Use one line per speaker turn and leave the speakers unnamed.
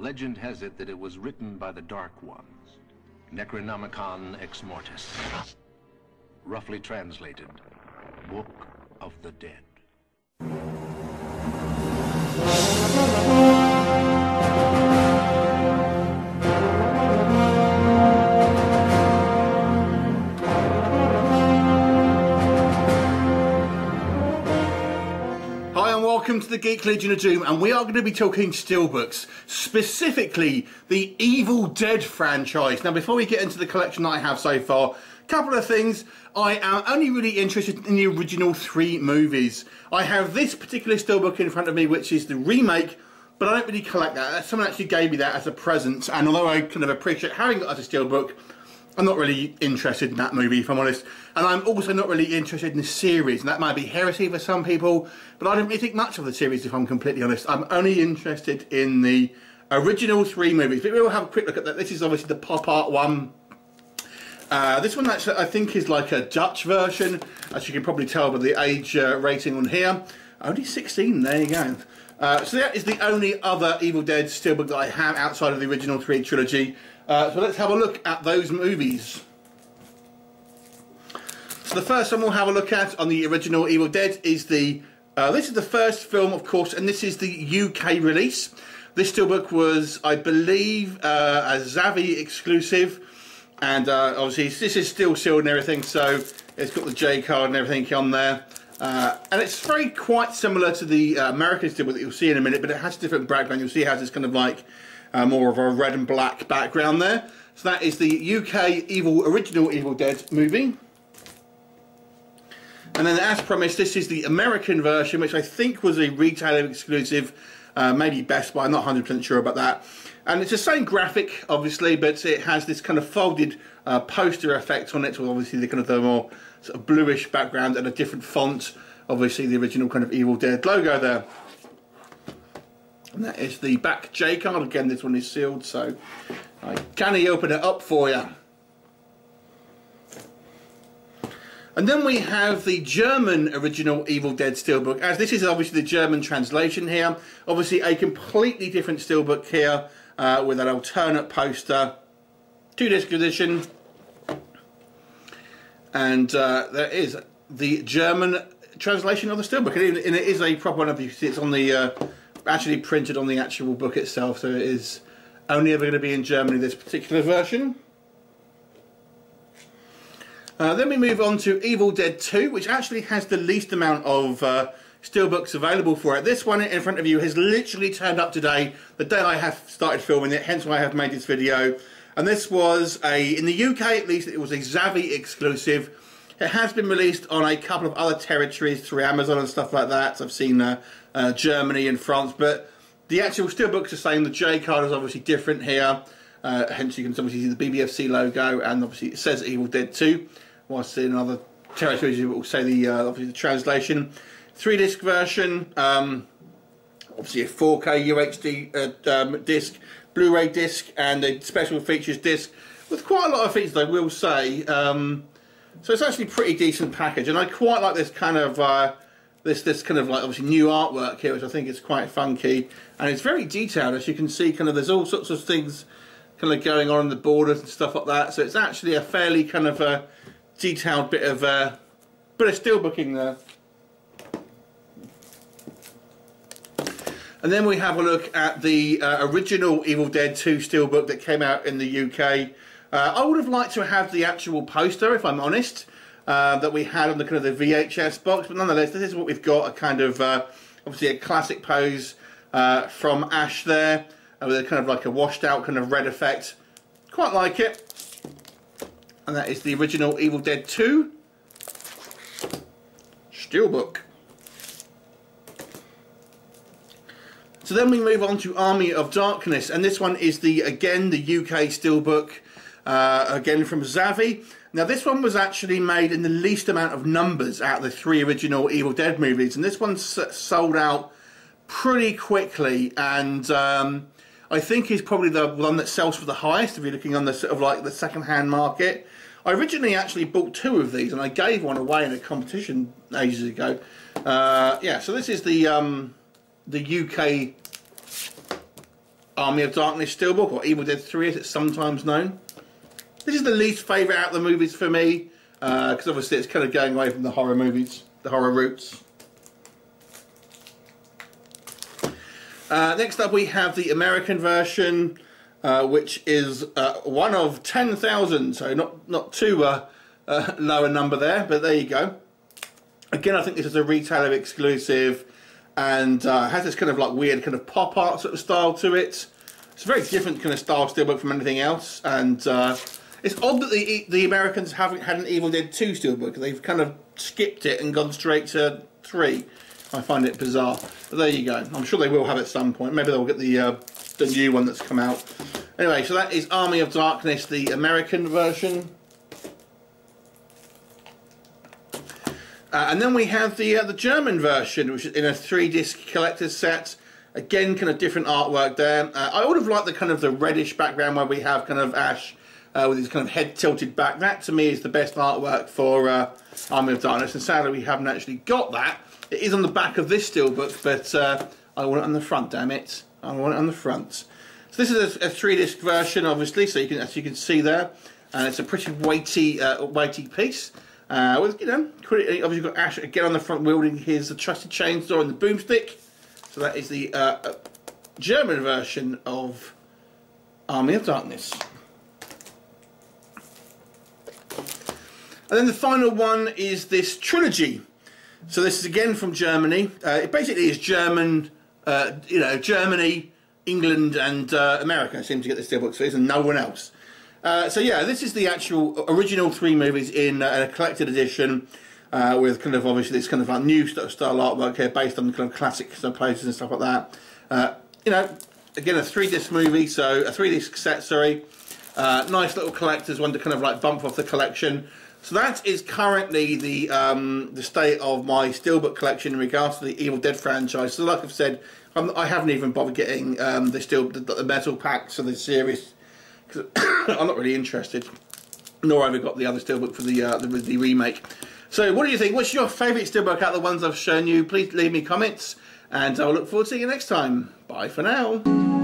Legend has it that it was written by the Dark Ones, Necronomicon Ex Mortis. Roughly translated, Book of the Dead.
Welcome to the Geek Legion of Doom, and we are going to be talking Steelbooks, specifically the Evil Dead franchise. Now, before we get into the collection that I have so far, a couple of things. I am only really interested in the original 3 movies. I have this particular Steelbook in front of me, which is the remake, but I don't really collect that. Someone actually gave me that as a present, and although I kind of appreciate having it as a Steelbook, I'm not really interested in that movie, if I'm honest. And I'm also not really interested in the series. And that might be heresy for some people, but I don't really think much of the series, if I'm completely honest. I'm only interested in the original 3 movies. But we'll have a quick look at that. This is obviously the pop art one. This one actually, I think, is like a Dutch version, as you can probably tell by the age rating on here. Only 16, there you go. So that is the only other Evil Dead Steelbook that I have outside of the original 3 trilogy. So let's have a look at those movies. So the first one we'll have a look at on the original Evil Dead is the... this is the first film, of course, and this is the UK release. This Steelbook was, I believe, a Zavvi exclusive. And obviously this is still sealed and everything, so it's got the J card and everything on there. And it's very quite similar to the American Steelbook that you'll see in a minute, but it has a different background. You'll see it has this kind of like more of a red and black background there. So that is the UK original Evil Dead movie. And then, as promised, this is the American version, which I think was a retailer exclusive, maybe Best Buy, I'm not 100% sure about that. And it's the same graphic, obviously, but it has this kind of folded poster effect on it, with obviously the kind of the more sort of bluish background and a different font. Obviously, the original kind of Evil Dead logo there. And that is the back J card. Again, this one is sealed, so I can open it up for you. And then we have the German original Evil Dead Steelbook, as this is obviously the German translation here. Obviously a completely different Steelbook here, with an alternate poster, 2-disc edition. And there is the German translation of the Steelbook, and it is a proper one. You see, it's on the actually printed on the actual book itself, so it is only ever going to be in Germany, this particular version. Then we move on to Evil Dead 2, which actually has the least amount of Steelbooks available for it. This one in front of you has literally turned up today, the day I have started filming it, hence why I have made this video. And this was in the UK at least, it was a Zavvi exclusive. It has been released on a couple of other territories through Amazon and stuff like that. So I've seen Germany and France, but the actual Steelbook's the same. The J card is obviously different here. Hence you can obviously see the BBFC logo, and obviously it says Evil Dead 2. Whilst in other territories it will say the obviously the translation. 3-disc version, obviously a 4K UHD disc, Blu-ray disc, and a special features disc with quite a lot of features, I will say. So it's actually a pretty decent package, and I quite like this kind of this kind of like obviously new artwork here, which I think is quite funky, and it's very detailed, as you can see. Kind of there's all sorts of things kind of going on in the borders and stuff like that. So it's actually a fairly kind of detailed bit of steelbooking there. And then we have a look at the original Evil Dead 2 Steelbook that came out in the UK. I would have liked to have the actual poster, if I'm honest, that we had on the kind of the VHS box, but nonetheless, this is what we've got, a kind of, obviously a classic pose from Ash there, with a kind of like a washed out kind of red effect. Quite like it. And that is the original Evil Dead 2 Steelbook. So then we move on to Army of Darkness, and this one is again the UK Steelbook, again from Zavvi. Now this one was actually made in the least amount of numbers out of the 3 original Evil Dead movies, and this one sold out pretty quickly, and I think is probably the one that sells for the highest if you're looking on the sort of like the second-hand market. I originally actually bought 2 of these, and I gave one away in a competition ages ago. Yeah, so this is the UK Army of Darkness Steelbook, or Evil Dead 3 as it's sometimes known. This is the least favourite out of the movies for me, because obviously it's kind of going away from the horror movies, the horror roots. Next up we have the American version, which is one of 10,000, so not too low a number there, but there you go. Again, I think this is a retailer exclusive, and has this kind of like weird kind of pop art sort of style to it. It's a very different kind of style steelbook from anything else, and it's odd that the Americans haven't had an Evil Dead 2 steelbook. They've kind of skipped it and gone straight to 3. I find it bizarre. But there you go. I'm sure they will have it at some point. Maybe they'll get the new one that's come out. Anyway, so that is Army of Darkness, the American version. And then we have the German version, which is in a 3-disc collector's set. Again, kind of different artwork there. I would have liked the kind of the reddish background where we have kind of Ash with his kind of head tilted back. That to me is the best artwork for Army of Darkness, and sadly we haven't actually got that. It is on the back of this steelbook, but I want it on the front, damn it. I want it on the front. So this is a 3-disc version, obviously, so you can, as you can see there, and it's a pretty weighty piece. With, you know, obviously you've got Ash again on the front wielding his trusted chainsaw and the boomstick. So that is the German version of Army of Darkness. And then the final one is this trilogy. So this is again from Germany. It basically is German, you know, Germany, England and America seem to get the steelbook series and no one else. So yeah, this is the actual original 3 movies in a collected edition with kind of obviously this kind of like new style artwork here based on kind of classic places and stuff like that. You know, again a 3-disc movie, so a 3-disc set, sorry. Nice little collector's one to kind of like bump off the collection. So that is currently the state of my steelbook collection in regards to the Evil Dead franchise. So like I've said, I haven't even bothered getting the metal packs of the series, because I'm not really interested, nor have I got the other steelbook for the remake. So what do you think? What's your favourite steelbook out of the ones I've shown you? Please leave me comments, and I'll look forward to seeing you next time. Bye for now.